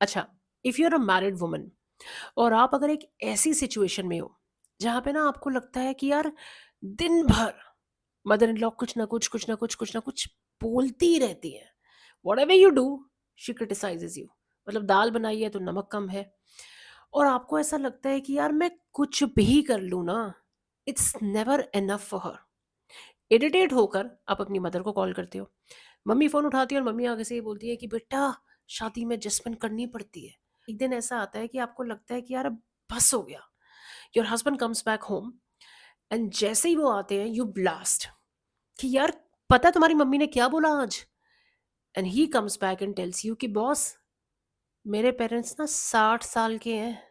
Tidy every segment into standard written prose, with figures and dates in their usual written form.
अच्छा, if you are a married woman और आप अगर एक ऐसी सिचुएशन में हो, जहाँ पे ना आपको लगता है कि यार दिन भर मदर इन लॉ कुछ ना कुछ बोलती ही रहती हैं। Whatever you do, she criticises you. मतलब दाल बनाई है तो नमक कम है और आपको ऐसा लगता है कि यार मैं कुछ भी कर लूँ ना, it's never enough for her. Irritate होकर आप अपनी मदर को कॉल करते हो। मम्मी फ़ोन उठाती है और मम्मी आगे से ये बोलती है कि बेटा शादी में एडजस्टमेंट करनी पड़ती है। एक दिन ऐसा आता है कि आपको लगता है कि यार अब बस हो गया। Your husband comes back home and जैसे ही वो आते हैं यू ब्लास्ट कि यार पता है तुम्हारी मम्मी ने क्या बोला आज? And he comes back and tells you कि बॉस मेरे पेरेंट्स ना 60 साल के हैं।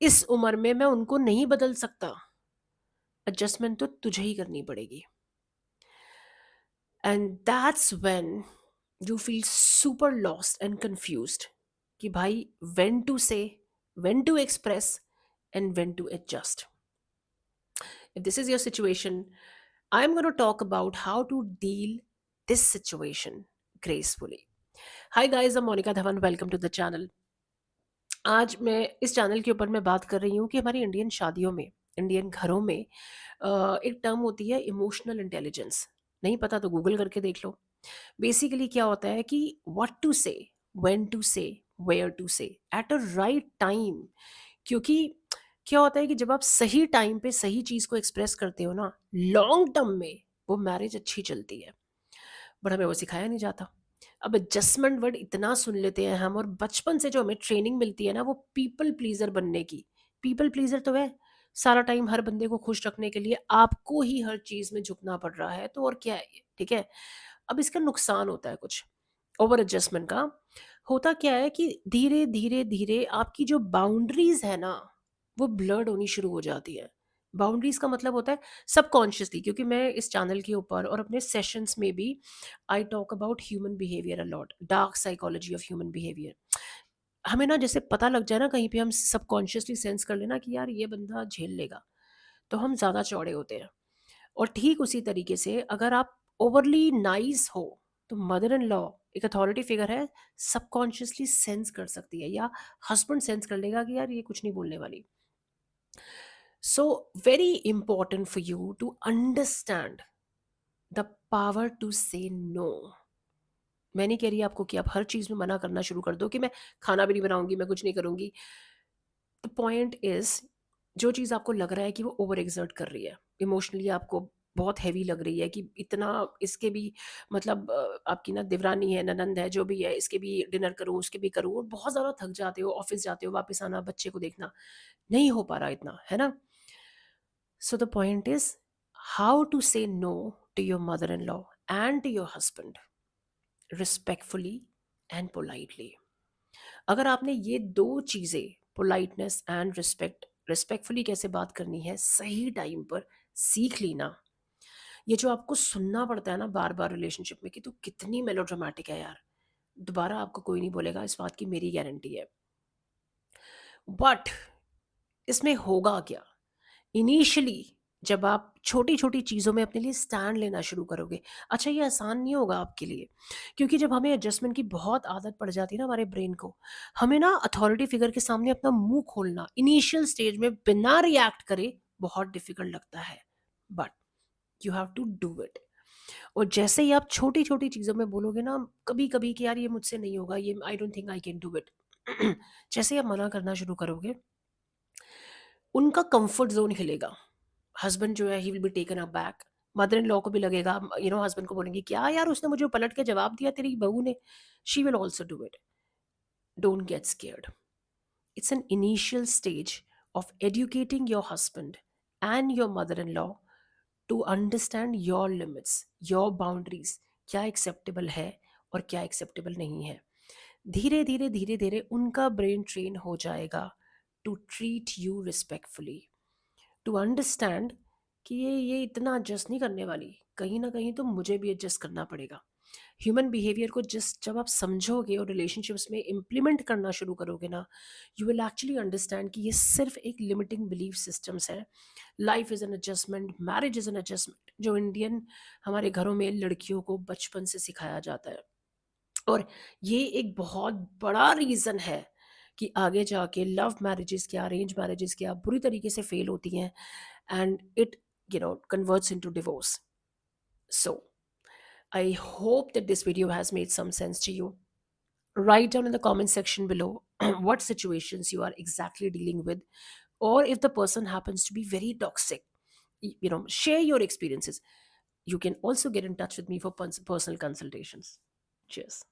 इस उम्र में मैं उनको नहीं बदल सकता। एडजस्टमेंट तो तुझे ही करनी पड़ेगी। And that's when you feel super lost and confused कि भाई when to say, when to express and when to adjust. If this is your situation, I'm going to talk about how to deal this situation gracefully. Hi guys, I'm Monica Dhawan. Welcome to the channel. आज मैं इस channel के ऊपर मैं बात कर रही हूँ कि हमारी इंडियन शादियों में, इंडियन घरों में एक टर्म होती है इमोशनल इंटेलिजेंस। नहीं पता तो गूगल करके देख लो। बेसिकली क्या होता है कि what to say, when to से, वेयर टू से एट अ राइट टाइम। क्योंकि क्या होता है कि जब आप सही टाइम पे सही चीज़ को एक्सप्रेस करते हो ना, लॉन्ग टर्म में वो मैरिज अच्छी चलती है। बट हमें वो सिखाया नहीं जाता। अब एडजस्टमेंट वर्ड इतना सुन लेते हैं हम, और बचपन से जो हमें ट्रेनिंग मिलती है ना वो पीपल प्लीज़र बनने की। पीपल प्लीज़र तो है, सारा टाइम हर बंदे को खुश रखने के लिए आपको ही हर चीज़ में झुकना पड़ रहा है, तो और क्या है ये, ठीक है? अब इसका नुकसान होता है कुछ, ओवर एडजस्टमेंट का। होता क्या है कि धीरे, धीरे, धीरे आपकी जो बाउंड्रीज़ है ना, वो ब्लर्ड होनी शुरू हो जाती है। बाउंड्रीज़ का मतलब होता है सबकॉन्शियसली, क्योंकि मैं इस चैनल के ऊपर और अपने सेशंस में भी I talk about human behaviour a lot, dark psychology of human behaviour. हमें ना जैसे पता लग जाए ना कहीं पे, हम सबकॉन्शियसली सेंस कर लेना कि यार ये बंदा झेल लेगा, तो हम ज़्यादा चौड़े होते हैं। और ठीक उसी तरीके से अगर आप ओवरली नाइस हो, तो मदर इन लॉ एक अथॉरिटी फिगर है, सबकॉन्शियसली सेंस कर सकती है, या हस्बैंड सेंस कर लेगा कि यार ये कुछ नहीं बोलने वाली। So very important for you to understand the power to say no. मैं नहीं कह रही आपको कि आप हर चीज़ में मना करना शुरू कर दो कि मैं खाना भी नहीं बनाऊंगी, मैं कुछ नहीं करूंगी। द पॉइंट इज, जो चीज़ आपको लग रहा है कि वो ओवर एग्जर्ट कर रही है, इमोशनली आपको बहुत हैवी लग रही है कि इतना इसके भी, मतलब आपकी ना दिवरानी है, ननंद है, जो भी है, इसके भी डिनर करूँ, उसके भी करूँ, और बहुत ज़्यादा थक जाते हो, ऑफिस जाते हो, वापस आना, बच्चे को देखना, नहीं हो पा रहा इतना, है ना? So the point is how to say no to your mother in law and to your husband respectfully and politely. अगर आपने ये दो चीज़ें, पोलाइटनेस एंड रिस्पेक्ट, रिस्पेक्टफुली कैसे बात करनी है सही टाइम पर, सीख ली ना, ये जो आपको सुनना पड़ता है ना बार बार रिलेशनशिप में कि तू कितनी मेलोड्रामेटिक है यार, दोबारा आपको कोई नहीं बोलेगा, इस बात की मेरी गारंटी है। बट इसमें होगा क्या, इनिशियली जब आप छोटी-छोटी चीज़ों में अपने लिए स्टैंड लेना शुरू करोगे, अच्छा ये आसान नहीं होगा आपके लिए, क्योंकि जब हमें एडजस्टमेंट की बहुत आदत पड़ जाती है ना हमारे ब्रेन को, हमें ना अथॉरिटी फिगर के सामने अपना मुँह खोलना इनिशियल स्टेज में बिना रिएक्ट करे बहुत डिफिकल्ट लगता है। But you have to do it. और जैसे ही आप छोटी-छोटी चीज़ों में बोलोगे ना कभी-कभी कि यार ये मुझसे नहीं होगा, ये I don't think I can do it. जैसे ही आप मना करना शुरू करोगे, उनका कंफर्ट ज़ोन हिलेगा। हस्बैंड जो है he will be taken aback. Mother in law को भी लगेगा, हस्बैंड को बोलेंगे क्या यार उसने मुझे पलट के जवाब दिया तेरी बहू ने। She will also do it. Don't get scared. It's an initial stage of educating your husband and your mother in law to understand your limits, your boundaries, क्या एक्सेप्टेबल है और क्या एक्सेप्टेबल नहीं है। धीरे धीरे धीरे धीरे उनका ब्रेन ट्रेन हो जाएगा to treat you respectfully, to understand कि ये इतना एडजस्ट नहीं करने वाली, कहीं ना कहीं तो मुझे भी एडजस्ट करना पड़ेगा। ह्यूमन बिहेवियर को जिस जब आप समझोगे और रिलेशनशिप्स में इम्प्लीमेंट करना शुरू करोगे ना, यू विल एक्चुअली अंडरस्टैंड कि ये सिर्फ एक लिमिटिंग बिलीफ सिस्टम्स है। Life is an adjustment, marriage is an adjustment, जो इंडियन हमारे घरों में लड़कियों को बचपन से सिखाया जाता है। और ये एक बहुत बड़ा रीज़न है कि आगे जाके लव मैरिजेस क्या, अरेंज मैरिजेस क्या बुरी तरीके से फेल होती हैं, and it converts into divorce. So I hope that this video has made some sense to you. Write down in the comment section below what situations you are exactly dealing with, or if the person happens to be very toxic. Share your experiences. You can also get in touch with me for personal consultations. Cheers.